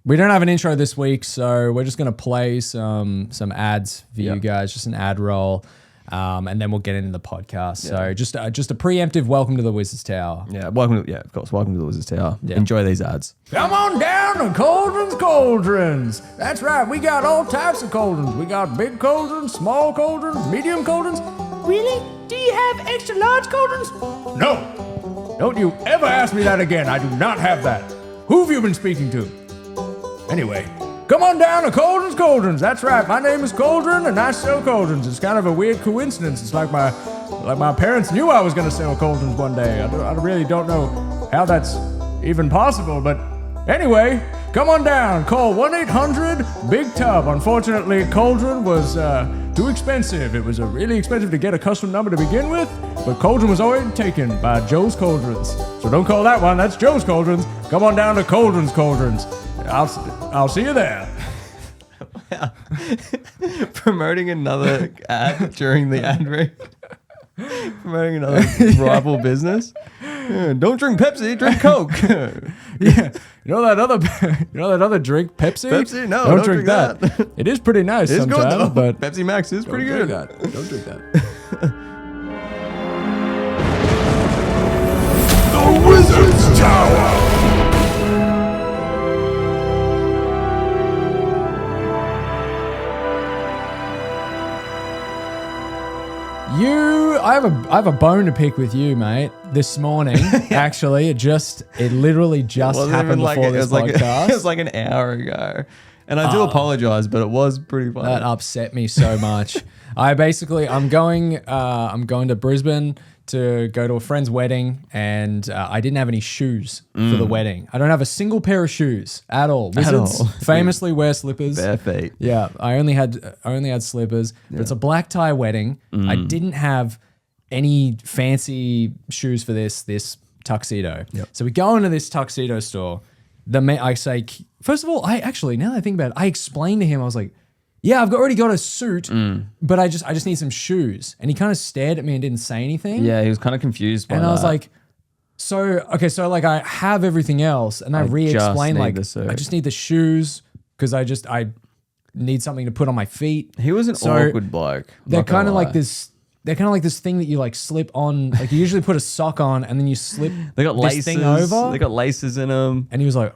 We don't have an intro this week, so we're just going to play some ads for you guys, just an ad roll, and then we'll get into the podcast. So just a preemptive welcome to the Wizard's Tower. Yeah, welcome to the Wizard's Tower. Yeah. Enjoy these ads. Come on down to Cauldrons. That's right, we got all types of cauldrons. We got big cauldrons, small cauldrons, medium cauldrons. Really? Do you have extra large cauldrons? No. Don't you ever ask me that again. I do not have that. Who have you been speaking to? Anyway, come on down to Cauldrons. That's right. My name is Cauldron, and I sell cauldrons. It's kind of a weird coincidence. It's like my parents knew I was going to sell cauldrons one day. I really don't know how that's even possible, but anyway, come on down. Call 1-800-BIG-TUB. Unfortunately, Cauldron was too expensive. It was really expensive to get a custom number to begin with, but Cauldron was already taken by Joe's Cauldrons. So don't call that one. That's Joe's Cauldrons. Come on down to Cauldrons. I'll see you there. Promoting another ad during the ad break. Promoting another rival business. Yeah, don't drink Pepsi, drink Coke. Yeah, you know that other drink, Pepsi? Pepsi? No, don't drink that. It is pretty nice It's sometimes, good though. but Pepsi Max is pretty good. Don't drink that. The Wizard's Tower! I have a bone to pick with you, mate. This morning, actually, it literally just happened before this podcast. It was like an hour ago, and I do apologize, but it was pretty funny. That upset me so much. I'm going to Brisbane to go to a friend's wedding, and I didn't have any shoes for the wedding. I don't have a single pair of shoes at all. Wizards famously wear slippers. Bare feet. Yeah, I only had slippers. But it's a black tie wedding. I didn't have any fancy shoes for this tuxedo. Yep. So we go into this tuxedo store. I say, first of all, now that I think about it, I explained to him, I was like, yeah, I've already got a suit, but I just need some shoes. And he kind of stared at me and didn't say anything. Yeah, he was kind of confused by that. And I was like, so I have everything else. And I re-explained, like, I just need the shoes because I need something to put on my feet. He was an awkward bloke. They're kind of like this. They're kind of like this thing that you like slip on. Like you usually put a sock on and then you slip this thing over. They got laces in them. And he was like,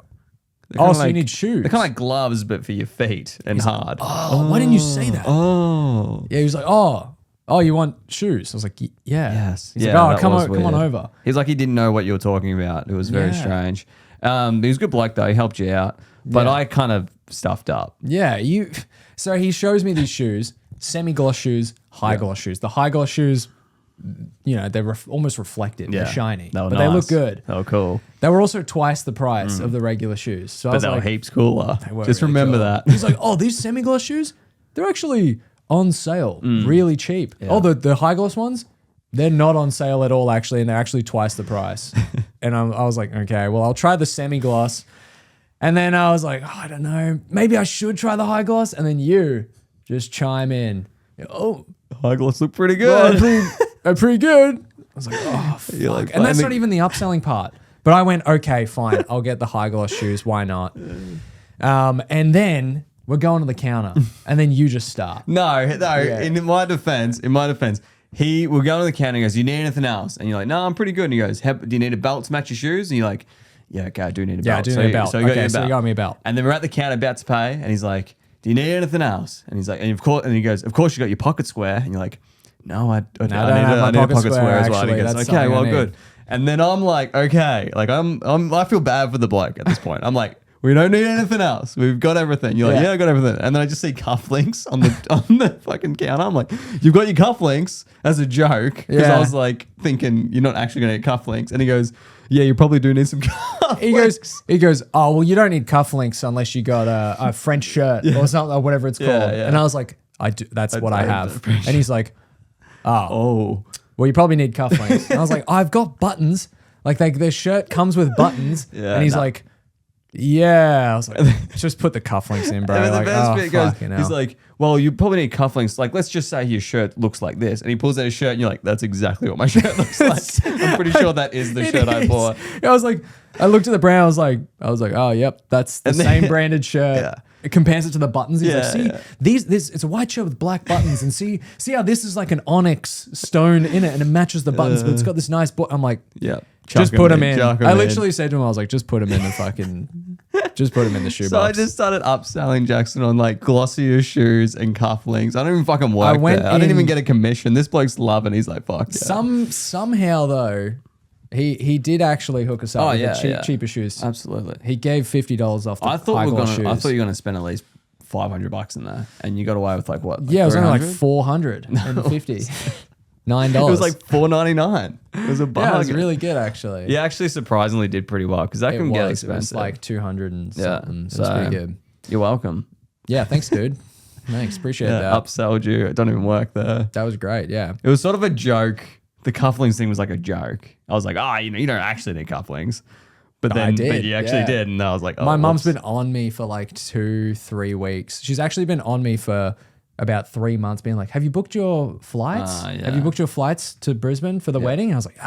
oh, so you need shoes. They're kind of like gloves, but for your feet and hard. Why didn't you say that? Oh. Yeah, he was like, oh, you want shoes? I was like, yeah. Yes. He's like, come on over. He's like, he didn't know what you were talking about. It was very strange. He was a good bloke though. He helped you out. But I kind of stuffed up. Yeah. So he shows me these shoes, semi-gloss shoes, high gloss shoes. The high gloss shoes, they're almost reflective. They're shiny. But they look good. They were cool. They were also twice the price of the regular shoes. So I was they like, were heaps cooler. Just really remember cool. that. He's like, oh, these semi-gloss shoes, they're actually on sale, really cheap. Yeah. Oh, the high gloss ones, they're not on sale at all actually, and they're actually twice the price. And I was like, okay, well, I'll try the semi-gloss. And then I was like, I don't know, maybe I should try the high gloss. And then you just chime in. Oh, high gloss look pretty good. They're pretty good. I was like, oh, fuck. Like, and that's not even the upselling part. But I went, okay, fine. I'll get the high gloss shoes. Why not? And then we're going to the counter. And then you just start. No. Yeah. In my defense, we're going to the counter and he goes, you need anything else? And you're like, no, I'm pretty good. And he goes, do you need a belt to match your shoes? And you're like, yeah, okay, I do need a belt. Yeah, I do need a belt. So you got me a belt. And then we're at the counter about to pay. And he's like, do you need anything else? And he's like, and he goes, of course you got your pocket square. And you're like, no, I need a pocket square as well. And he goes, okay, well, good. And then I'm like, okay, like I feel bad for the bloke at this point. I'm like, we don't need anything else. We've got everything. You're like, yeah, I got everything. And then I just see cufflinks on the fucking counter. I'm like, you've got your cufflinks as a joke. Because I was like thinking you're not actually going to get cufflinks. And he goes, yeah, you probably do need some cufflinks. He goes, oh, well, you don't need cufflinks unless you got a French shirt or something, or whatever it's called. Yeah. And I was like, I do. That's what I have. And he's like, oh, well, you probably need cufflinks. And I was like, I've got buttons. Like their shirt comes with buttons. And he's like, yeah. I was like, just put the cufflinks in, bro. And like, the best bit goes, he's like, well, you probably need cufflinks. Like, let's just say your shirt looks like this. And he pulls out his shirt and you're like, that's exactly what my shirt looks like. I'm pretty sure that is the shirt I bought. I was like, I looked at the brand. I was like, oh, yep, that's the same branded shirt. Yeah. It compares it to the buttons. He's like, see, Yeah. this it's a white shirt with black buttons, and see how this is like an onyx stone in it, and it matches the buttons, but it's got this nice. I'm like, Yeah. just put them in. chuck 'em I in. literally said to him, I was like, just put them in the fucking, just put them in the shoebox. So I just started upselling Jackson on like glossier shoes and cufflinks. I don't even fucking work there. I didn't even get a commission. This bloke's loving. He's like, fuck yeah. Somehow though, he did actually hook us up with the cheaper shoes. Absolutely. He gave $50 off the I thought high we were gloss gonna. I shoes. thought you were gonna spend at least $500 in there, and you got away with like what? Yeah, it was only like 300? $450. $9. It was like $4.99. It was a bargain. yeah, it was really good actually. Yeah, actually, surprisingly did pretty well because that it can was. get It was expensive. like 200 and yeah, something. It was so pretty good. you're welcome. Yeah, thanks, dude. Thanks, appreciate Yeah, that. upsold you. It don't even work there. That was great. Yeah. It was sort of a joke. The cufflinks thing was like a joke. I was like, you don't actually need cufflinks. But then but you actually did. And I was like, oh, My mum's whoops. been on me for like 2-3 weeks. She's actually been on me for about 3 months, being like, have you booked your flights? Yeah. Have you booked your flights to Brisbane for the wedding? And I was like,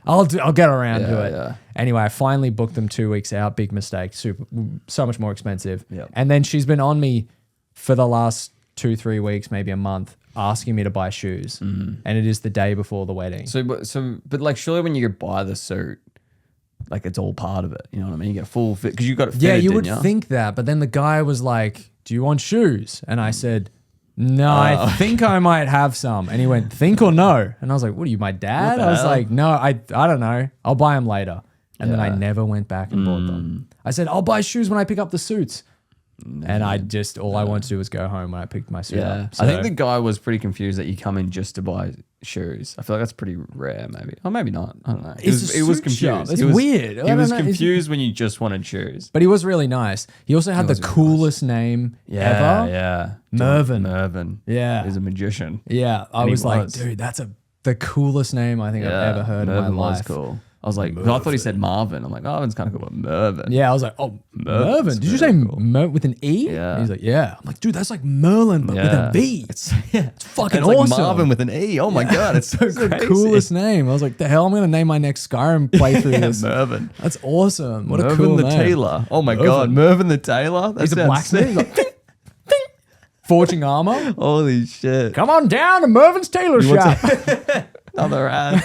I'll get around to it. Yeah. Anyway, I finally booked them 2 weeks out. Big mistake. So much more expensive. Yep. And then she's been on me for the last 2-3 weeks, maybe a month, asking me to buy shoes. And it is the day before the wedding. But like, surely when you buy the suit, like it's all part of it. You know what I mean? You get a full fit because you got it fitted, Yeah, you would didn't ya? think that, but then the guy was like, do you want shoes? And I said, no, I think I might have some. And he went, think or no? And I was like, what are you, my dad? What the I was hell? like, no, I don't know. I'll buy them later. And then I never went back and bought them. I said, I'll buy shoes when I pick up the suits. And I just, all I wanted to do was go home when I picked my suit up. So, I think the guy was pretty confused that you come in just to buy shoes. I feel like that's pretty rare, maybe. Or maybe not. I don't know. It's a It was suit confused. shop. It's He was- weird. I He don't was know. It's- confused when you just wanted shoes. but he was really nice. He also had the was really coolest name ever. Yeah. Mervyn. Mervyn. Yeah. He's a magician. Yeah. I And he was like, was. dude, that's the coolest name I think I've ever heard Mervyn in my was life. cool. I was like, I thought he said Marvin. I'm like, Marvin's kind of cool, but Mervyn. Yeah, I was like, oh, Mervin's Mervyn. Did you say very cool. with an E? Yeah. And he's like, yeah. I'm like, dude, that's like Merlin, but with a V. It's fucking And it's awesome. like Marvin with an E. Oh my God, it's so It's crazy. the coolest name. I was like, the hell, I'm going to name my next Skyrim playthrough Yeah, this. Mervyn. That's awesome. What a Mervyn cool the name. tailor. Oh my Mervyn. God, Mervyn the tailor. That He's a sounds blacksmith. He's sick. like, forging armor. Holy shit. Come on down to Mervin's tailor shop. Another ad.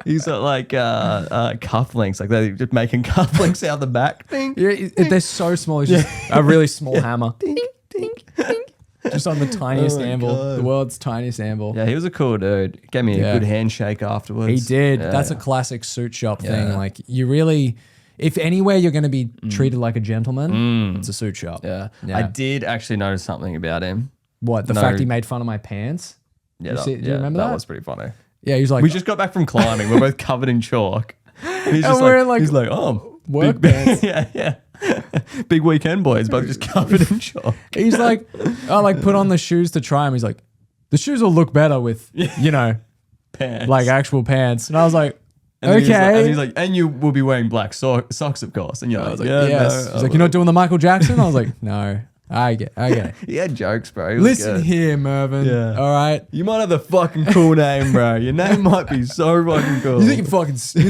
He's got like cufflinks, like they're just making cufflinks out the back. Ding, Yeah, they're so small. It's just a really small hammer. ding, ding. Just on the tiniest Oh my anvil. God. The world's tiniest anvil. Yeah, he was a cool dude. Gave me a Yeah. good handshake afterwards. He did. Yeah. That's a classic suit shop thing. Yeah. Like you really, if anywhere you're going to be treated like a gentleman, it's a suit shop. Yeah. Yeah. I did actually notice something about him. What, the No. fact he made fun of my pants? Yeah, Do you remember that? That was pretty funny. Yeah, he was like, We just got back from climbing. We're both covered in chalk. And he's And just we're like, in, he's like, oh, work big, pants. yeah. Big weekend boys, both just covered in chalk. he's like, I like put on the shoes to try them. He's like, the shoes will look better with, you know, Pants. like actual pants. And I was like, And then okay. he's like, and you will be wearing black socks, of course. And you're like, yeah, yes. no. He's like, you're not doing the Michael Jackson? I was like, no, I get it. He had jokes, bro. He was Listen good. here, Mervyn. Yeah. All right. You might have the fucking cool name, bro. Your name might be so fucking cool. You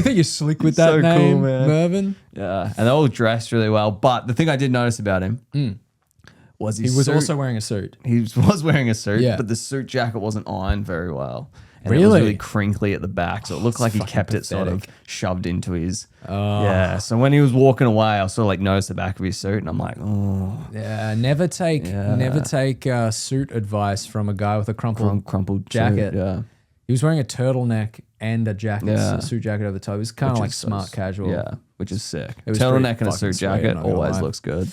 think you're slick with that So cool, name, man. Mervyn? Yeah, and they're all dressed really well. But the thing I did notice about him was He was also wearing a suit. he was wearing a suit, Yeah. but the suit jacket wasn't ironed very well. And it was Really? really crinkly at the back, so it looked like he fucking kept it sort of pathetic. shoved into his. Yeah, so when he was walking away, I sort of like noticed the back of his suit, and I'm like, oh, Yeah, never take suit advice from a guy with a crumpled jacket. Suit, yeah, He was wearing a turtleneck and a jacket, Yeah. a suit jacket over the top. It was kind of Which like is so smart casual. yeah, which is sick. It was Turtleneck pretty and a fucking suit sweet, jacket I'm not gonna always lie. looks good.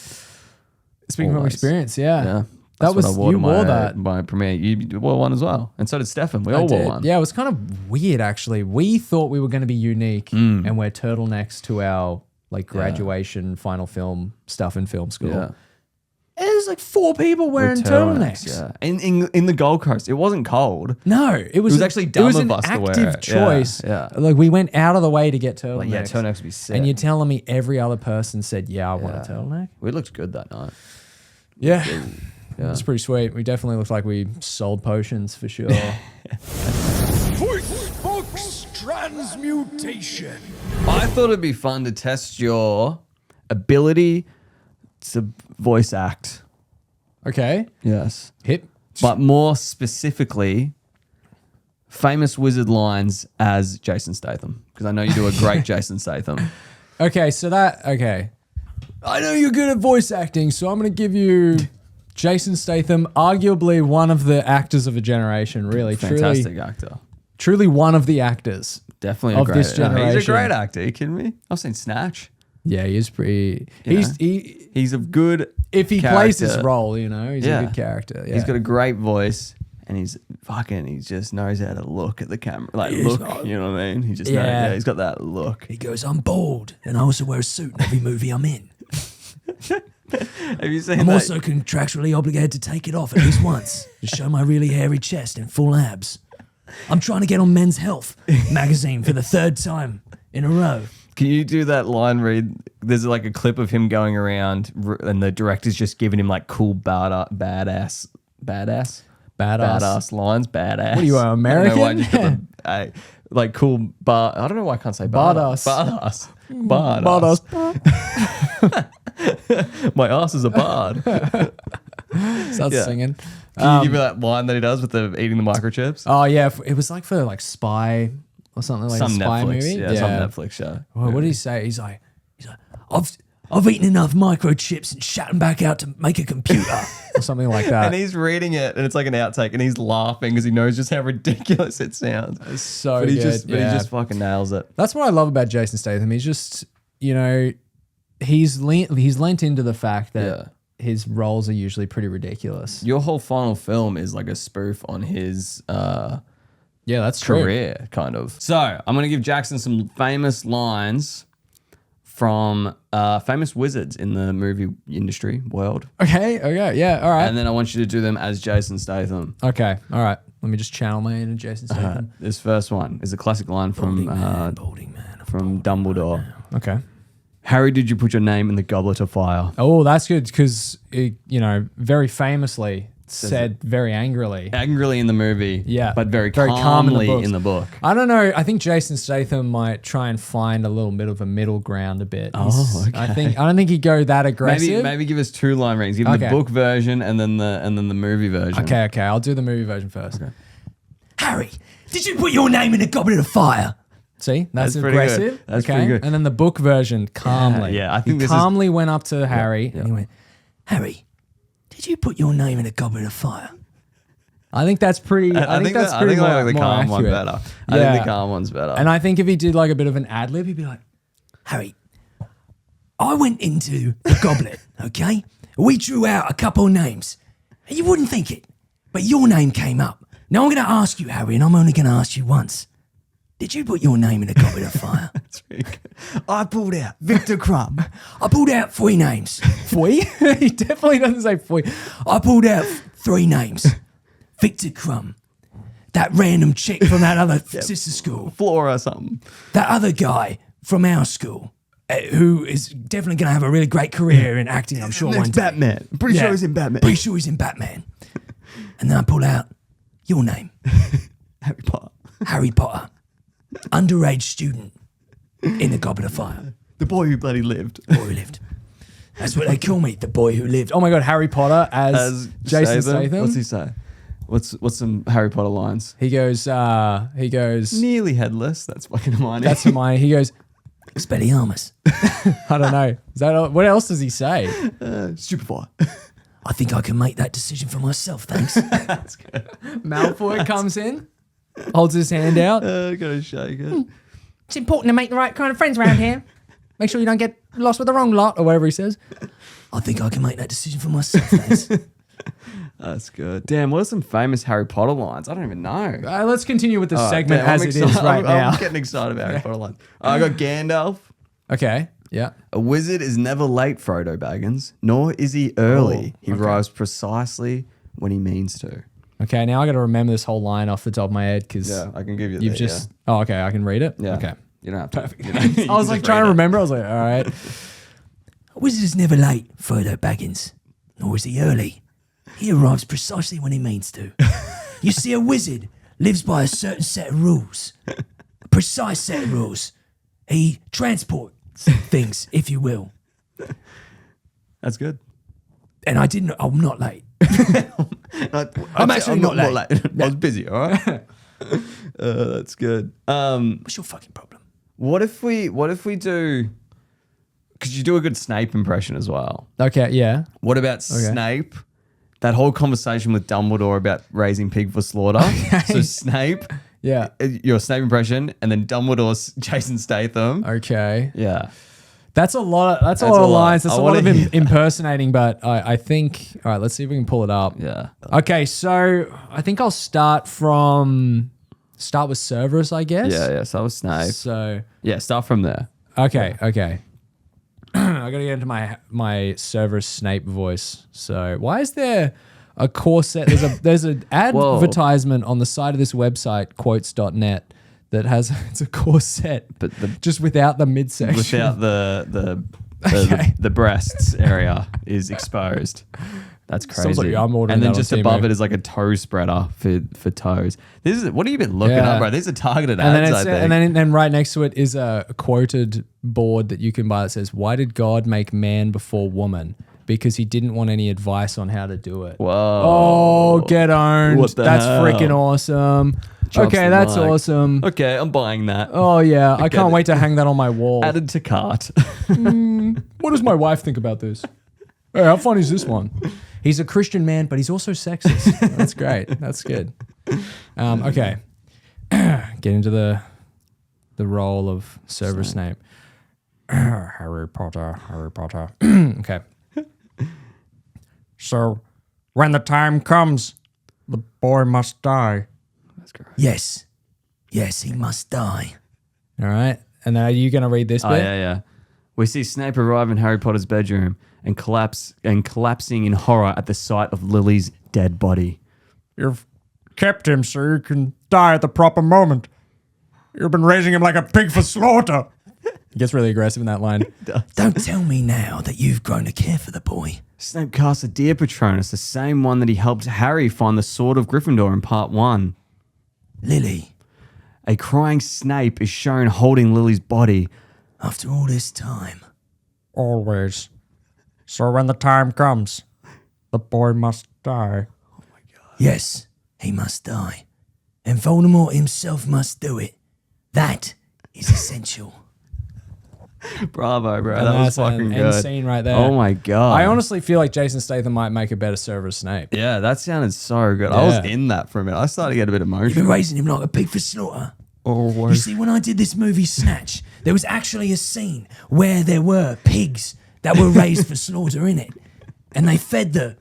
Speaking from Always. experience, yeah. Yeah. That That's what was I wore you to wore my, that. my premiere. You wore one as well, and so did Stefan. We all I wore did. one. Yeah, it was kind of weird actually. We thought we were going to be unique and wear turtlenecks to our like graduation final film stuff in film school. Yeah. And there's like 4 people wearing With turtlenecks. Yeah, in the Gold Coast, it wasn't cold. No, it was actually it dumb was of an us to wear active it. choice. Yeah. Like we went out of the way to get turtlenecks. Like, yeah, turtlenecks would be sick. And you're telling me every other person said, "Yeah, I want a turtleneck." We looked good that night. Yeah. Yeah. It's pretty sweet. We definitely looked like we sold potions for sure. Voice Box Strap. Transmutation. I thought it'd be fun to test your ability to voice act. Okay. Yes. Hit. But more specifically, famous wizard lines as Jason Statham. Because I know you do a great Jason Statham. Okay, okay. I know you're good at voice acting, so I'm going to give you Jason Statham, arguably one of the actors of a generation, really. Fantastic actor. Truly one of the actors. Definitely of this generation. He's a great actor. Are you kidding me? I've seen Snatch. Yeah, he is pretty. He's a good. If he character. plays his role, he's a good character. Yeah. He's got a great voice, and he just knows how to look at the camera. You know what I mean? He just knows. Yeah, he's got that look. He goes, "I'm bald, and I also wear a suit in every movie I'm in." Have you seen? I'm also contractually obligated to take it off at least once to show my really hairy chest and full abs. I'm trying to get on Men's Health magazine for the 3rd time in a row. Can you do that line read? There's like a clip of him going around and the director's just giving him like cool badass lines. Badass. What are you, American? I don't know why I just like cool bar. I don't know why I can't say badass. Badass. My ass is a bard. Starts singing. Can you give me that line that he does with the eating the microchips? Oh yeah, it was like for like Spy or something like some a Spy Netflix, movie. Yeah, some Netflix show. Well, what did he say? He's like, I've eaten enough microchips and shut them back out to make a computer or something like that. And he's reading it, and it's like an outtake, and he's laughing because he knows just how ridiculous it sounds. It's so but he good. Just, but he just fucking nails it. That's what I love about Jason Statham. He's just, he's lent into the fact that his roles are usually pretty ridiculous. Your whole final film is like a spoof on his that's career, true. kind of. So I'm going to give Jackson some famous lines from famous wizards in the movie industry world. Okay, yeah, all right. And then I want you to do them as Jason Statham. Okay, all right. Let me just channel my inner Jason Statham. This first one is a classic line from Dumbledore. Okay. Harry, did you put your name in the goblet of fire? Oh, that's good because, very famously said very angrily. Angrily in the movie, but very calmly calmly in the book. I don't know. I think Jason Statham might try and find a little bit of a middle ground a bit. Oh, okay. I don't think he'd go that aggressive. Maybe give us 2 line readings. Give him the book version and then the movie version. Okay. I'll do the movie version first. Okay. Harry, did you put your name in a goblet of fire? See, that's pretty aggressive. Good. That's pretty good. And then the book version, calmly. Yeah, I think he calmly went up to Harry and he went, Harry, did you put your name in a goblet of fire? I think that's pretty. I think that's pretty more, I think the calm accurate. one better. I think the calm one's better. And I think if he did like a bit of an ad lib, he'd be like, Harry, I went into the goblet, okay? We drew out a couple of names. And you wouldn't think it, but your name came up. Now I'm going to ask you, Harry, and I'm only going to ask you once. Did you put your name in a goblet of fire? That's really good. I pulled out Victor Crumb. I pulled out 3 names. 3? He definitely doesn't say 3. I pulled out 3 names. Victor Crumb. That random chick from that other sister school. Flora or something. That other guy from our school who is definitely going to have a really great career in acting, I'm sure, one day. Batman. I'm pretty sure he's in Batman. Pretty sure he's in Batman. And then I pull out your name. Harry Potter. Harry Potter. Underage student in the goblet of fire. The boy who bloody lived. The boy who lived. That's what they call me, the boy who lived. Oh my God, Harry Potter as Jason Statham. What's he say? What's some Harry Potter lines? He goes, nearly headless. That's fucking Hermione. That's Hermione. He goes, Expelliarmus. I don't know. Is that what else does he say? Stupefy. I think I can make that decision for myself, thanks. That's good. Malfoy comes in, holds his hand out. Gotta shake it. It's important to make the right kind of friends around here. Make sure you don't get lost with the wrong lot or whatever he says. I think I can make that decision for myself, thanks. That's good. Damn, what are some famous Harry Potter lines? I don't even know. Let's continue with the segment as it is right now. I'm getting excited about Harry Potter lines. I got Gandalf. Okay, yeah. A wizard is never late, Frodo Baggins, nor is he early. He arrives precisely when he means to. Okay, now I got to remember this whole line off the top of my head because I can give you. You've just. Oh, okay, I can read it. Yeah. Okay. You don't have to. Perfect. I was like trying to remember. I was like, all right. A wizard is never late, Frodo Baggins, nor is he early. He arrives precisely when he means to. You see, a wizard lives by a certain set of rules. precise set of rules. He transports things, if you will. That's good. And I'm not late. I'm actually not late. I was busy, all right? That's good. What's your fucking problem? What if we do, because you do a good Snape impression as well. Okay, yeah. What about Snape? That whole conversation with Dumbledore about raising pig for slaughter. So Snape, Yeah. your Snape impression, and then Dumbledore's Jason Statham. Okay. Yeah. That's a lot of lines. That's I a lot of wanna hear impersonating, but I think, all right, let's see if we can pull it up. Yeah. Okay, so I think I'll start with Cerberus, I guess. Yeah. So that was Snape. So, Yeah, start from there. okay. I got to get into my Cerberus Snape voice. So, why is there a corset? There's an advertisement on the side of this website, quotes.net, that has it's a corset, But just without the midsection. without the breasts area is exposed. That's crazy. Sounds like I'm ordering and then that on just above Temu. it is like a toe spreader for toes. What have you been looking up, bro? These are targeted ads, I think. And then right next to it is a quoted board that you can buy that says, "Why did God make man before woman? Because he didn't want any advice on how to do it." Whoa. Oh, get owned. What the That's hell? freaking awesome. Drops Okay, the that's mic. awesome. Okay, I'm buying that. Oh, yeah. I can't it. wait to hang that on my wall. Added to cart. What does my wife think about this? Hey, how funny is this one? He's a Christian man, but he's also sexist. That's great. That's good. Okay. Get into the role of Cerberus Snape. Harry Potter. Okay. So, when the time comes, the boy must die. That's great. Yes, he must die. All right. And then are you going to read this bit? Oh, yeah. We see Snape arrive in Harry Potter's bedroom and collapsing in horror at the sight of Lily's dead body. You've kept him so he can die at the proper moment. You've been raising him like a pig for slaughter. He gets really aggressive in that line. Don't tell me now that you've grown to care for the boy. Snape casts a dear Patronus, the same one that he helped Harry find the Sword of Gryffindor in part 1. Lily, A crying Snape is shown holding Lily's body. after all this time, Always. So when the time comes, the boy must die. yes, he must die. And Voldemort himself must do it. That is essential. Bravo, bro. And That was that's an fucking end good. scene right there. Oh my God. I honestly feel like Jason Statham might make a better Cerberus Snape. Yeah, that sounded so good. I was Yeah. in that for a minute. I started to get a bit You've been emotional. raising him like a pig for slaughter. You Always. see, when I did this movie Snatch, there was actually a scene where there were pigs that were raised for slaughter in it. And they fed the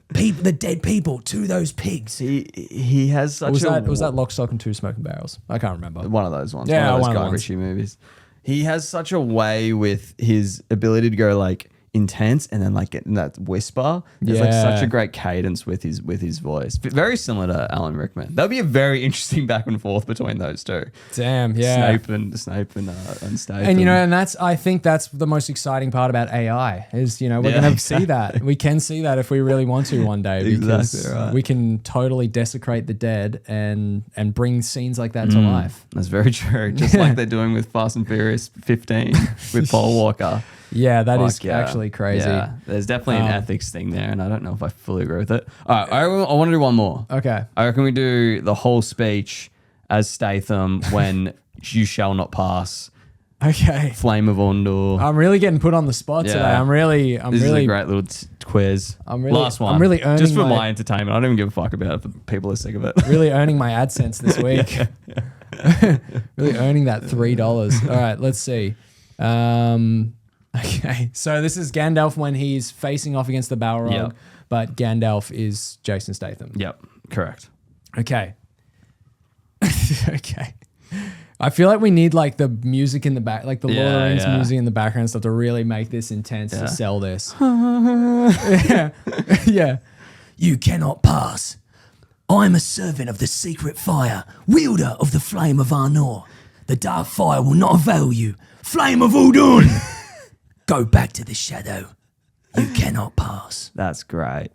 dead people to those pigs. He has such Was a... that Lock, Stock, and Two Smoking Barrels? I can't remember. One of those ones. Yeah, one one of of those the Guy ones. Ritchie movies. He has such a way with his ability to go like intense and then like get in that whisper. There's like Yeah. such a great cadence with his voice. Very similar to Alan Rickman. That'd be a very interesting back and forth between those two. Damn, yeah. Snape and Statham. And I think that's the most exciting part about AI is, we're Yeah, going to see that. We can see that if we really want to one day because Exactly right. we can totally desecrate the dead and bring scenes like that to life. That's very true. Just like they're doing with Fast and Furious 15 with Paul Walker. Yeah, that is Like, yeah. actually crazy. Yeah, there's definitely an ethics thing there, and I don't know if I fully agree with it. All right, I want to do one more. Okay. I reckon we do the whole speech as Statham when you shall not pass. Okay. Flame of Ondor. I'm really getting put on the spot today. Yeah. I'm This is really a great little quiz. I'm really- Last one. I'm really earning just for my- my entertainment. I don't even give a fuck about it if people are sick of it. really earning my AdSense this week. Really earning that $3. All right, let's see. Okay, so this is Gandalf when he's facing off against the Balrog, Yep. but Gandalf is Jason Statham. Yep, correct. Okay. Okay. I feel like we need like the music in the back, like the Lord of the Rings yeah. music in the background stuff to really make this intense Yeah. to sell this. Yeah. Yeah. You cannot pass. I am a servant of the secret fire, wielder of the flame of Arnor. The dark fire will not avail you. Flame of Udun! Go back to the shadow. You cannot pass. That's great.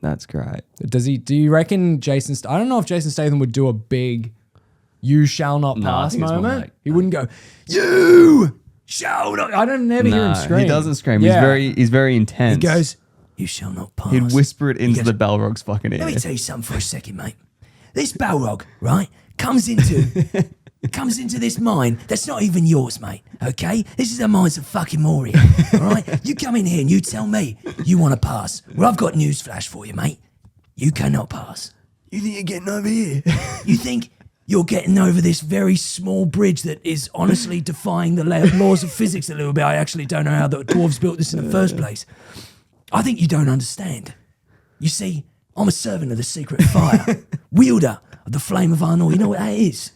That's great. Do you reckon I don't know if Jason Statham would do a big you shall not No, I pass think it's more moment. like- He wouldn't go, you shall not. I don't never hear him scream. He doesn't scream. Yeah. He's very intense. He goes, you shall not pass. He'd whisper it into goes, the Balrog's fucking ear. Let me tell you something for a second, mate. This Balrog, right, comes into this mine that's not even yours, mate, okay? This is the mines of fucking Moria, all right? You come in here and you tell me you want to pass. Well, I've got news flash for you, mate. You cannot pass. You think you're getting over here? You think you're getting over this very small bridge that is honestly defying the laws of physics a little bit. I actually don't know how the dwarves built this in the first place. I think you don't understand. You see, I'm a servant of the secret fire, wielder of the flame of Arnor. You know what that is?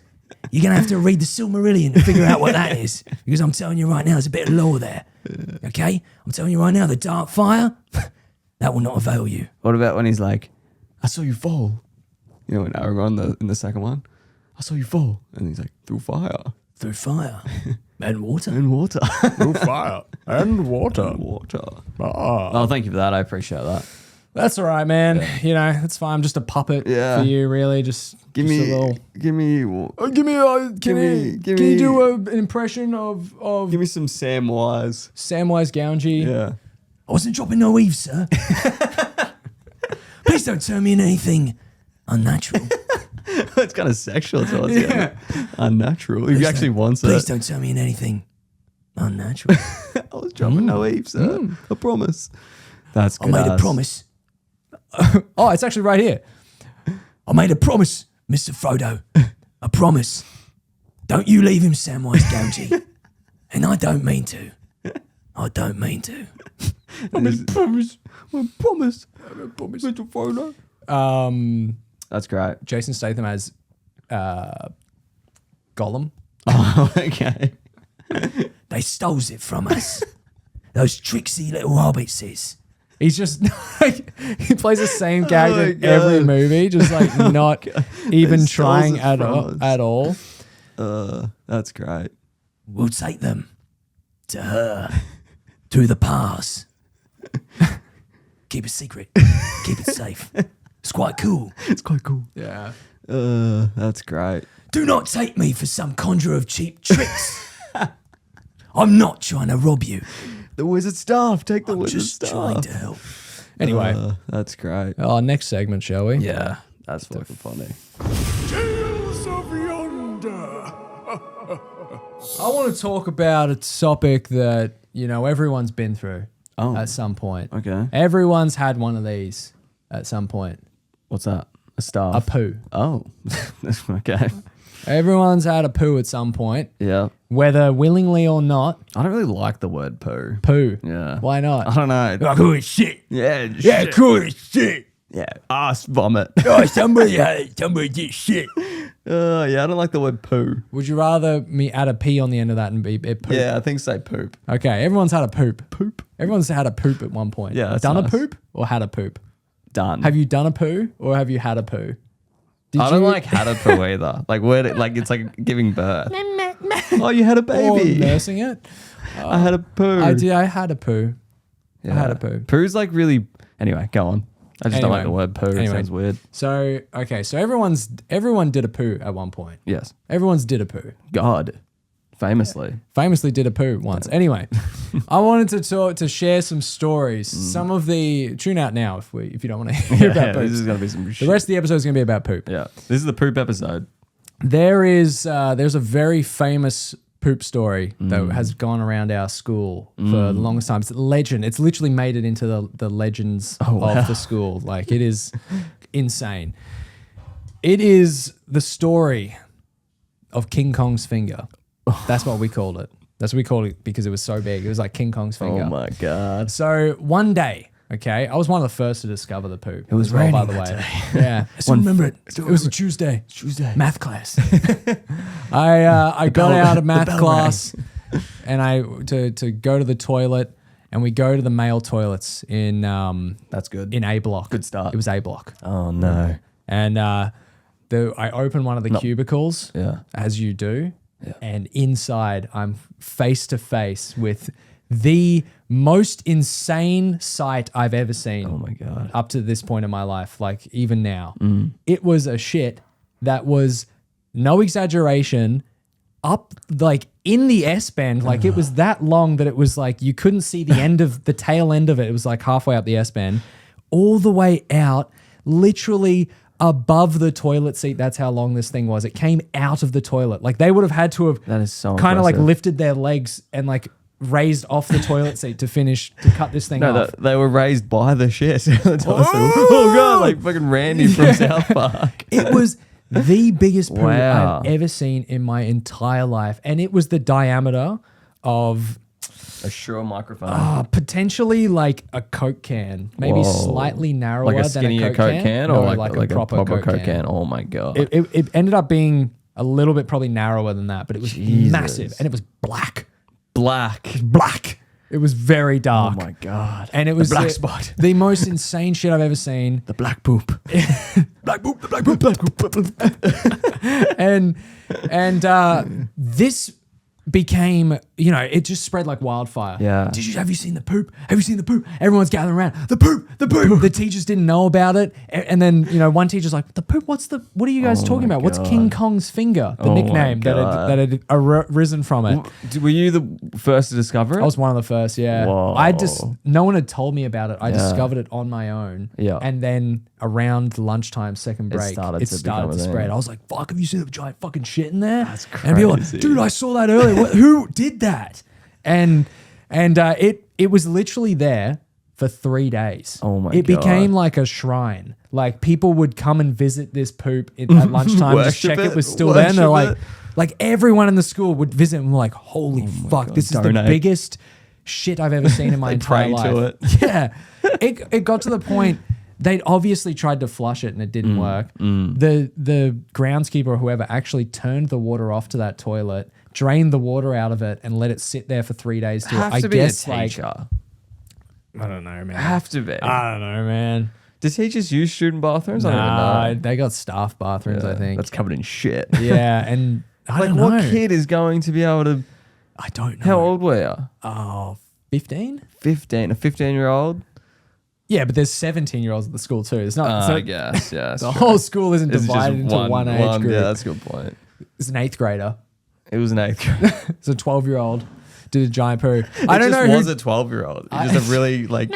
You're going to have to read the Silmarillion to figure out what that is. Because I'm telling you right now, there's a bit of lore there. Okay? I'm telling you right now, the dark fire, that will not avail you. What about when he's like, I saw you fall? You know, in Aragorn in the second one? I saw you fall. And he's like, through fire. Through fire and water. And water. Through fire and water. Water. Ah. Oh, thank you for that. I appreciate that. That's all right, man. You know, it's fine. I'm just a puppet for you, really. Just Give just me, a little. give me, Can you do an impression of give me some Samwise. Samwise Gamgee? Yeah. I wasn't dropping no eaves, sir. Please don't turn me into anything unnatural. It's kind of sexual towards you. Unnatural. He actually wants Please it. don't turn me into anything unnatural. I was dropping no eaves, sir. I promise. That's I good. made a promise. Oh, it's actually right here. I made a promise, Mr. Frodo. A promise. Don't you leave him, Samwise Gamgee. And I don't mean to. I don't mean to. I promise. I promise. Mr. Frodo. That's great. Jason Statham as Gollum. Oh, okay. They stole it from us. Those tricksy little hobbitses. He's just like, he plays the same character in God. every movie, just like not even They trying stole it from at all. That's great. We'll take them to her through the pass. Keep it secret. Keep it safe. It's quite cool. It's quite cool. Yeah. That's great. Do not take me for some conjurer of cheap tricks. I'm not trying to rob you. The wizard staff. Take the I'm wizard just staff. trying to help. Anyway, That's great. oh, next segment, shall we? Yeah, that's fucking funny. Tales of Yonder. I want to talk about a topic that, you know, everyone's been through Oh. at some point. Okay. Everyone's had one of these at some point. What's that? A staff? A poo. Oh. Okay. Everyone's had a poo at some point, Yeah. whether willingly or not. I don't really like the word poo. Poo. Yeah. Why not? I don't know. Like, oh, shit. Yeah. Yeah, shit. cool as shit. Yeah. Ass vomit. Oh, somebody did shit. Yeah, I don't like the word poo. Would you rather me add a P on the end of that and be it poop? Yeah, I think say poop. Okay, everyone's had a poop. Poop. Everyone's had a poop at one point. Yeah, that's Done a nice. poop or had a poop? Done. Have you done a poo or have you had a poo? Did I don't you- like had a poo either. Like word, like it's like giving birth. Oh, you had a or baby. nursing it. I had a poo. I did. I had a poo. Yeah. I had a poo. Poo's like really. Anyway, go on. I just don't like the Anyway. word poo. It Anyway. sounds weird. So okay, so everyone did a poo at one point. Yes. Everyone's did a poo. God, famously. Famously did a poo once. Anyway, I wanted to share some stories. Some of the tune out now if you don't want to hear about this poops. is gonna be some shit. The rest of the episode is going to be about poop. Yeah, this is the poop episode. There's a very famous poop story that has gone around our school for the longest time. It's a legend. It's literally made it into the legends of the school. Like, it is insane. It is the story of King Kong's finger. That's what we called it. That's what we called it because it was so big. It was like King Kong's finger. Oh my god. So one day, okay, I was one of the first to discover the poop. It was by raining the that way. Yeah. I still remember it. It was a Tuesday. Math class. I got out of math bell class and I to go to the toilet, and we go to the male toilets in That's good. in A block. Good start. It was A block. Oh no. And I open one of the cubicles, Yeah. as you do, and inside I'm face to face with the most insane sight I've ever seen. Oh my god. Up to this point in my life, like even now. It was a shit that was no exaggeration, up like in the S bend, like it was that long that it was like you couldn't see the end of the tail end of it. It was like halfway up the S bend, all the way out, literally above the toilet seat. That's how long this thing was. It came out of the toilet. Like they would have had to have That is so kind of like impressive. lifted their legs and like raised off the toilet seat to cut this thing off. They were raised by the shit. Oh god, like fucking Randy from South Park. It was the biggest poo Wow. I've ever seen in my entire life. And it was the diameter of A Shure microphone. potentially like a Coke can, maybe Whoa. slightly narrower Like a than skinnier a Coke can, or No, like a proper Coke can. Oh my god. It ended up being a little bit probably narrower than that, but it was Jesus. massive and it was black. Black. Black. It was very Oh dark. my god. And it was black spot. the most insane shit I've ever seen. The black poop. Black poop, the black poop, black poop. and this became, it just spread like wildfire. Yeah. Have you seen the poop? Have you seen the poop? Everyone's gathering around. The poop, the poop. The teachers didn't know about it. And then, one teacher's like, the poop, what are you guys talking my about? What's God. King Kong's finger? The Oh my nickname God. that had arisen from it. Were you the first to discover it? I was one of the first, yeah. Whoa. No one had told me about it. I Yeah. discovered it on my own. Yeah. And then around lunchtime, second break, started it to started become to a spread. thing. I was like, fuck, have you seen the giant fucking shit in there? That's And people were like, crazy. dude, I saw that earlier. Who did that? And it was literally there for 3 days. Oh my It God. became like a shrine. Like people would come and visit this poop at lunchtime, just Worship check it it, was still there. And they're worship like everyone in the school would visit and were like, holy fuck, God, this is the donate. biggest shit I've ever seen in my They entire pray life. to it. Yeah. It got to the point they'd obviously tried to flush it and it didn't work. The groundskeeper or whoever actually turned the water off to that toilet, drained the water out of it, and let it sit there for 3 days. Have to be a teacher. I don't know, man. Have to be. I don't know, man. Do teachers use student bathrooms? I don't Nah, even know. they got staff bathrooms, I think. That's covered in shit. Yeah, and I Like don't know. what kid is going to be able to? I don't know. How old were you? Oh, 15? 15. A 15-year-old. Yeah, but there's 17-year-olds at the school too. It's not. I guess. Yeah. The whole school isn't It's just divided into one age group. Yeah, that's a good point. It's an 8th grader. It was an 8th grade. It's a 12-year-old. Did a giant poo. I don't know It who. was a 12-year-old. He just a really like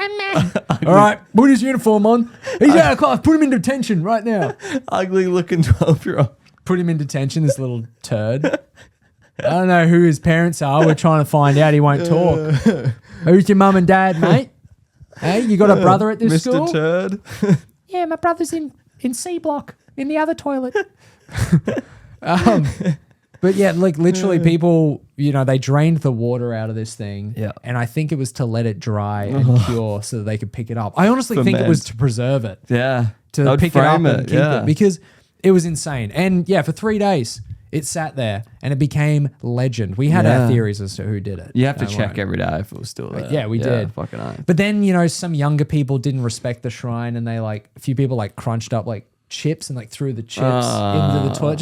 All right, put his uniform on. He's out of class. Put him in detention right now. ugly looking 12-year-old. Put him in detention, this little turd. I don't know who his parents are. We're trying to find out. He won't talk. Who's your mum and dad, mate? Hey, you got a brother at this Mr. school? Turd. Yeah, my brother's in C block in the other toilet. But yeah, like literally people, they drained the water out of this thing. Yeah. And I think it was to let it dry and cure so that they could pick it up. I honestly think it was to preserve it, Yeah. to They'd pick it up frame and keep yeah. it, because it was insane. And yeah, for 3 days it sat there and it became legend. We had Yeah. our theories as to who did it. You have to Don't check worry. every day if it was still there. Yeah, we did. Fucking hell. But then, some younger people didn't respect the shrine and they a few people crunched up chips and threw the chips into the toilet.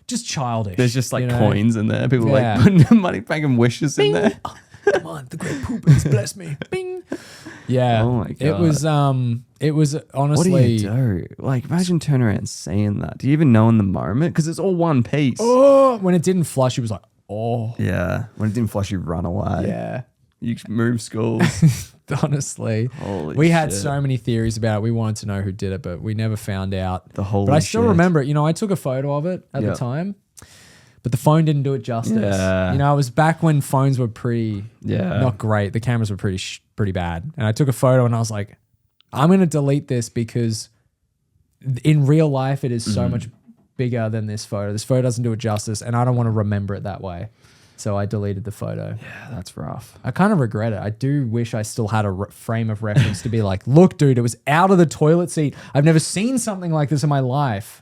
Just childish. There's just you know? coins in there. People Yeah. putting money, making wishes in there. Come on, the great poop has blessed me. Bing. Yeah. Oh my God. It was honestly. What do you do? Imagine turning around and seeing that. Do you even know in the moment? Because it's all one piece. Oh, when it didn't flush, it was like, oh. Yeah. When it didn't flush, you run away. Yeah. You move schools. Honestly. Holy we had shit. so many theories about it. We wanted to know who did it, but we never found out. The holy But I still shit. remember it. I took a photo of it at the Yep. time, but the phone didn't do it justice. Yeah. It was back when phones were pretty Yeah. not great. The cameras were pretty bad. And I took a photo and I was like, I'm going to delete this because in real life it is so much bigger than this photo. This photo doesn't do it justice and I don't want to remember it that way. So I deleted the photo. Yeah, that's rough. I kind of regret it. I do wish I still had a frame of reference to be like, look, dude, it was out of the toilet seat. I've never seen something like this in my life.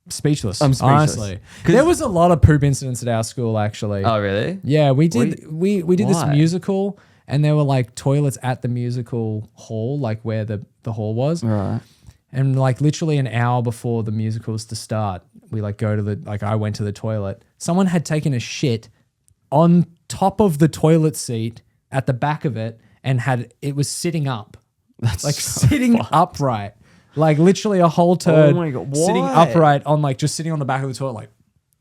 Speechless. I'm speechless. Honestly. 'Cause- There was a lot of poop incidents at our school, actually. Oh, really? Yeah, we did. We did this Why? musical, and there were toilets at the musical hall, where the hall was. Right. And literally an hour before the musical was to start, we go to the I went to the toilet. Someone had taken a shit on top of the toilet seat at the back of it, and it was sitting up, That's so sitting upright. Like literally a whole turd Oh my God, sitting why? upright on like just sitting on the back of the toilet like,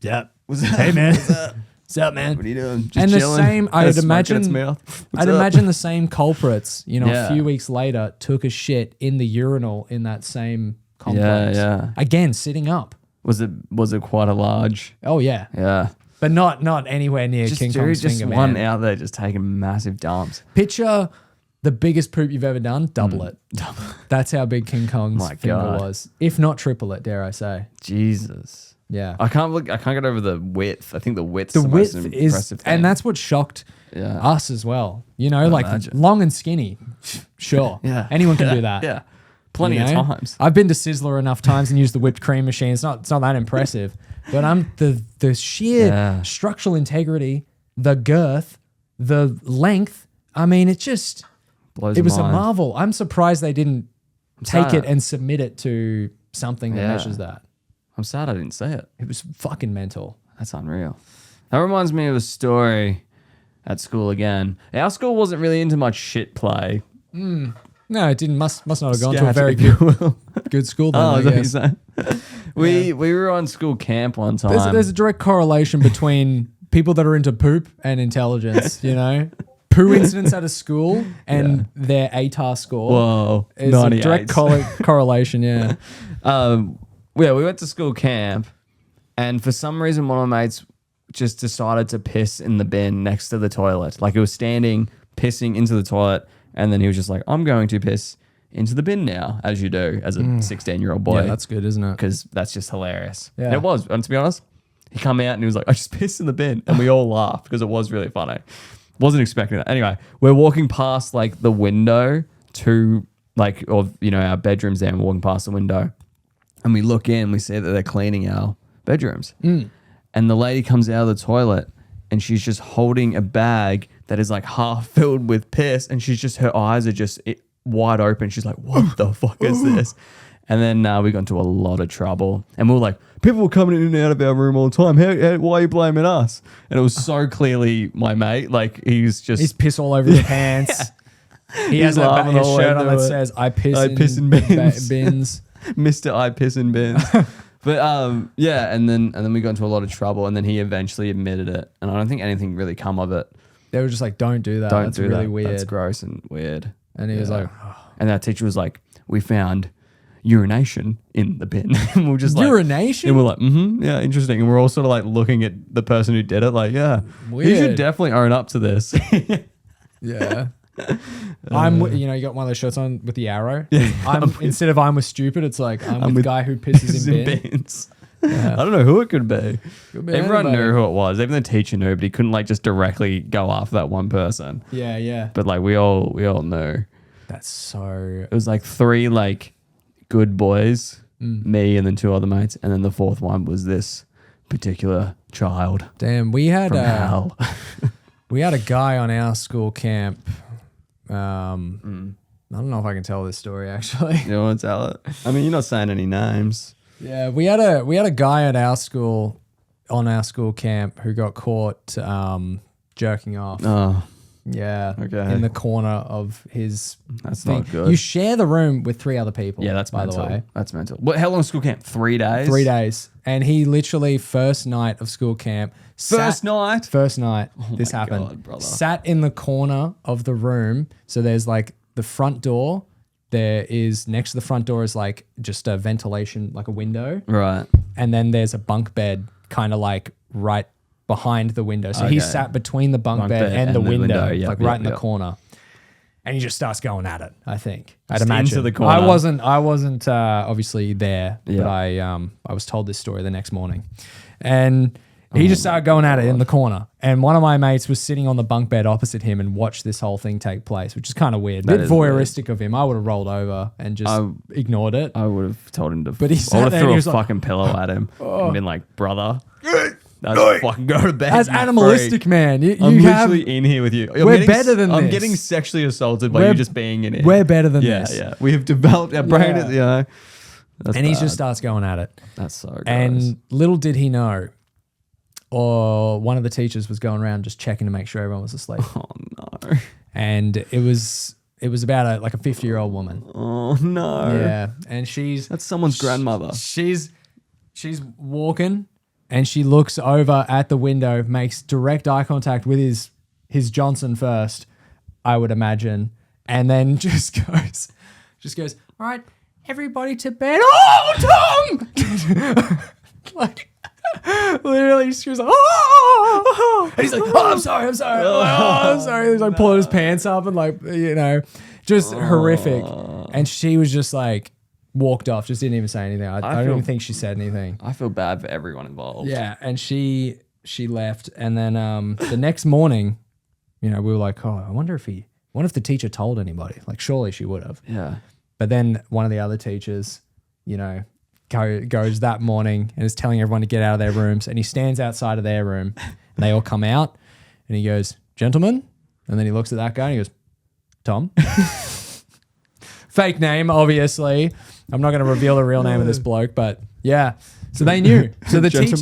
yeah. Hey man. What's up, man? What are you doing? Just And the chilling? same, Had a I'd smoke in its imagine, mouth? What's I'd up? imagine the same culprits, you know, Yeah. a few weeks later took a shit in the urinal in that same complex. Yeah. Again, sitting up. Was it quite a large? Oh yeah. Yeah. But not anywhere near King Kong's just finger, one man. out there just taking massive dumps. Picture the biggest poop you've ever done, double it. That's how big King Kong's My finger God. was. If not triple it, dare I say. Jesus. Yeah. I can't get over the width. I think the width's The the width most is, impressive thing. and that's what shocked Yeah. us as well. You know, like imagine. long and skinny. Sure. Yeah. Anyone can do that. Yeah. Plenty you of know? times. I've been to Sizzler enough times and used the whipped cream machine. It's not that impressive. But I'm the sheer Yeah. structural integrity, the girth, the length. I mean, it Blows was the a mind. marvel. I'm surprised they didn't take sad. it and submit it to something that Yeah. measures that. I'm sad I didn't see it. It was fucking mental. That's unreal. That reminds me of a story at school again. Our school wasn't really into much shit play. No, it didn't. Must not have gone to a Scat, very if you will. good school. Then, Oh, I is that what you're guess. saying? We were on school camp one time. There's a direct correlation between people that are into poop and intelligence. You know, poo incidents at a school and their ATAR score. Whoa, is a 98. direct correlation. Yeah. Yeah, we went to school camp, and for some reason, one of my mates just decided to piss in the bin next to the toilet. Like, it was standing, pissing into the toilet, and then he was just like, I'm going to piss into the bin now, as you do as a 16-year-old boy. Yeah, that's good, isn't it? Because that's just hilarious. Yeah. And it was, and to be honest, he come out and he was like, I just pissed in the bin. And we all laughed because it was really funny. Wasn't expecting that. Anyway, we're walking past like the window to like, of, you know, our bedrooms there, and we're walking past the window. And we look in, we see that they're cleaning our bedrooms. And the lady comes out of the toilet and she's just holding a bag that is like half filled with piss. And her eyes are just wide open. She's like, what the fuck is this? And then we got into a lot of trouble. And we were like, people were coming in and out of our room all the time. Why are you blaming us? And it was so clearly my mate. Like, he's piss all over his pants. He has He's laughing his all the way shirt on through that it. says, I piss in bins." bins. Mr. I piss in bins. But yeah, and then we got into a lot of trouble, and then he eventually admitted it. And I don't think anything really come of it. They were just like, don't do that. Don't That's do really that. weird. That's gross and weird. And he was like, And our teacher was like, we found urination in the bin. And we're just like, urination? and we're like, yeah, interesting. And we're all sort of like looking at the person who did it, like, yeah, you Weird. should definitely own up to this. Yeah. You got one of those shirts on with the arrow. Instead of I'm with stupid, it's like I'm with with guy who pisses in bin. bins. I don't know who it could be. Could be Everyone anybody. knew who it was. Even the teacher knew, but he couldn't like just directly go after that one person. Yeah. But like we all knew. That's so. It was like 3 like good boys, me and then 2 other mates, and then the 4th one was this particular child Damn, we had from hell. we had a guy on our school camp. I don't know if I can tell this story actually. You want to tell it? I mean, you're not saying any names. Yeah, we had a guy at our school on our school camp who got caught jerking off. Oh, Yeah, Okay. in the corner of his. that's thing. not good. You share the room with 3 other people. Yeah, that's by mental. the way. That's mental. What? How long school camp? 3 days. 3 days, and he literally first night of school camp. First night. First night, this my happened. God, brother. Sat in the corner of the room. So there's like the front door. There is next to the front door is like just a ventilation, like a window. Right. And then there's a bunk bed kind of like right behind the window. So he Okay. sat between the bunk bed and the window, Yep, like yep, right in the yep. corner. And he just starts going at it, I think. I'd Just imagine. into the corner. I wasn't obviously there, Yeah. but I was told this story the next morning. And he just started going at it in the corner. And one of my mates was sitting on the bunk bed opposite him and watched this whole thing take place, which is kind of weird. That Bit is weird. voyeuristic of him. I would have rolled over and just ignored it. I would have told him to. But he I sat would have there threw and he a was like, fucking pillow at him and been like, brother, that's fucking go to bed. That's you animalistic, freak. man. You I'm have, literally in here with you. We're better than I'm this. getting sexually assaulted by We're- you just being in here. we're better than yeah, this. Yeah, we have developed our brain. Yeah. You know, that's And he bad. just starts going at it. That's so gross. And little did he know, or one of the teachers was going around just checking to make sure everyone was asleep. oh no. And it was it was about a 50-year-old woman. Oh no. Yeah, and That's someone's grandmother. She's walking, and she looks over at the window, makes direct eye contact with his Johnson first, I would imagine, and then just goes, all right, everybody to bed. Oh, Tom! Like, literally, she was like, oh! And he's like, oh, I'm sorry. I'm sorry. He's like pulling his pants up and like, just horrific. And she was just like, walked off, just didn't even say anything. I don't even think she said anything. I feel bad for everyone involved. Yeah, and she left, and then the next morning, we were like, oh, I wonder if the teacher told anybody. Like, surely she would have. Yeah. But then one of the other teachers, goes that morning and is telling everyone to get out of their rooms, and he stands outside of their room, and they all come out, and he goes, gentlemen, and then he looks at that guy and he goes, Tom. Fake name, obviously. I'm not going to reveal the real name of this bloke, but yeah. So they knew. So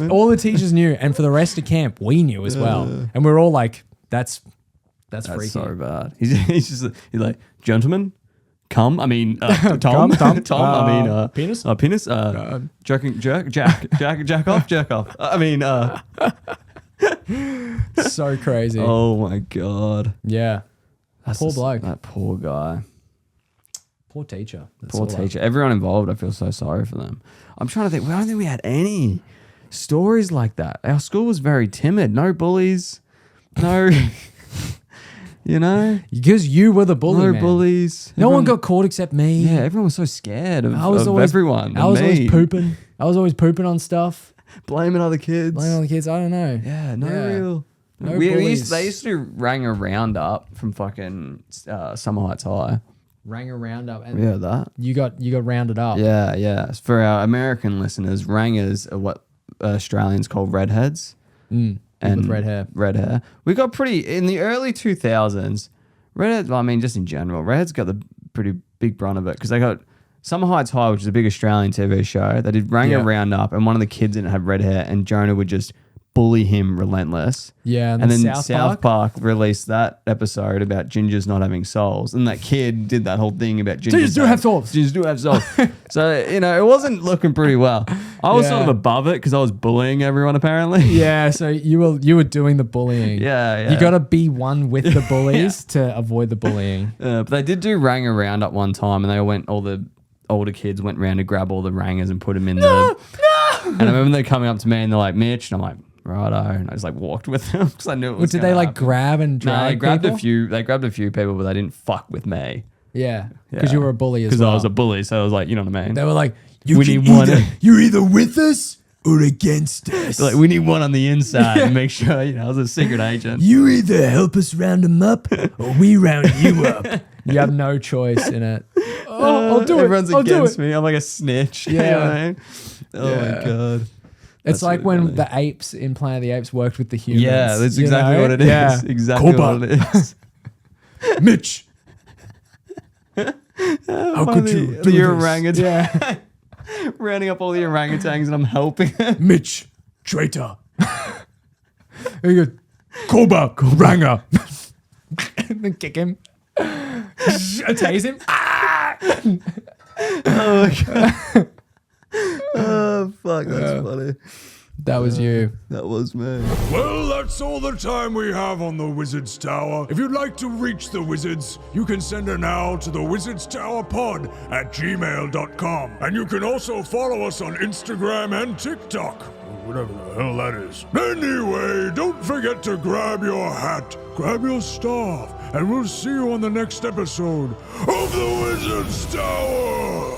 all the teachers knew, and for the rest of camp, we knew as well. And we're all like, that's freaky. So bad. He's like, gentlemen, come. I mean, Tom. Penis. Penis. Jack off. I mean, so crazy. Oh my god. Yeah. Poor bloke. That poor guy. Poor teacher. Poor teacher. Everyone involved, I feel so sorry for them. I'm trying to think. I don't think we had any stories like that. Our school was very timid. No bullies. No, Because you were the bully, no man. bullies. No one got caught except me. Yeah, everyone was so scared of everyone. I was always pooping. I was always pooping on stuff. Blaming other kids. I don't know. Yeah, real. No they bullies. used to rang a roundup from fucking Summer Heights High. Rang a roundup. And Yeah, that. You got rounded up. Yeah. For our American listeners, rangers are what Australians call redheads. And with red hair. Red hair. We got in the early 2000s, redheads, well, I mean, just in general, redheads got the pretty big brunt of it because they got Summer Heights High, which is a big Australian TV show. They did rang a roundup, and one of the kids in it had red hair, and Jonah would just bully him relentless. Yeah, and then South Park released that episode about gingers not having souls, and that kid did that whole thing about gingers do have souls. Gingers do have souls. So it wasn't looking pretty well. I was sort of above it because I was bullying everyone apparently. Yeah, so you were doing the bullying. Yeah. You got to be one with the bullies to avoid the bullying. But they did do rang a roundup one time, and all the older kids went round to grab all the rangers and put them in And I remember they coming up to me and they're like, Mitch, and I'm like, righto, and I just like walked with them because I knew it was. Did they like grab and drag? No, they grabbed people? a few. They grabbed a few people, but they didn't fuck with me. Yeah, because you were a bully as well. Because I was a bully, so I was like, you know what I mean. They were like, You're either with us or against us. Like, we need one on the inside and make sure I was a secret agent. You either help us round them up or we round you up. You have no choice in it. I'll do it. Everyone's against me. I'm like a snitch. Yeah. You know what I mean? Oh my god. It's like when the apes in Planet of the Apes worked with the humans. Yeah, that's exactly what it is. Yeah. Exactly what it is. Mitch. How could you do the this? orangutan? Yeah. Rounding up all the orangutans and I'm helping them. Mitch, traitor. And you go, Koba, Ranga. and then kick him. Tase him. Oh my god. Oh fuck, that's funny. That was you. That was me. Well, that's all the time we have on the Wizard's Tower. If you'd like to reach the Wizards, you can send an owl to the Wizard's Tower Pod at gmail.com. And you can also follow us on Instagram and TikTok, or whatever the hell that is. Anyway, don't forget to grab your hat, grab your staff, and we'll see you on the next episode of the Wizard's Tower.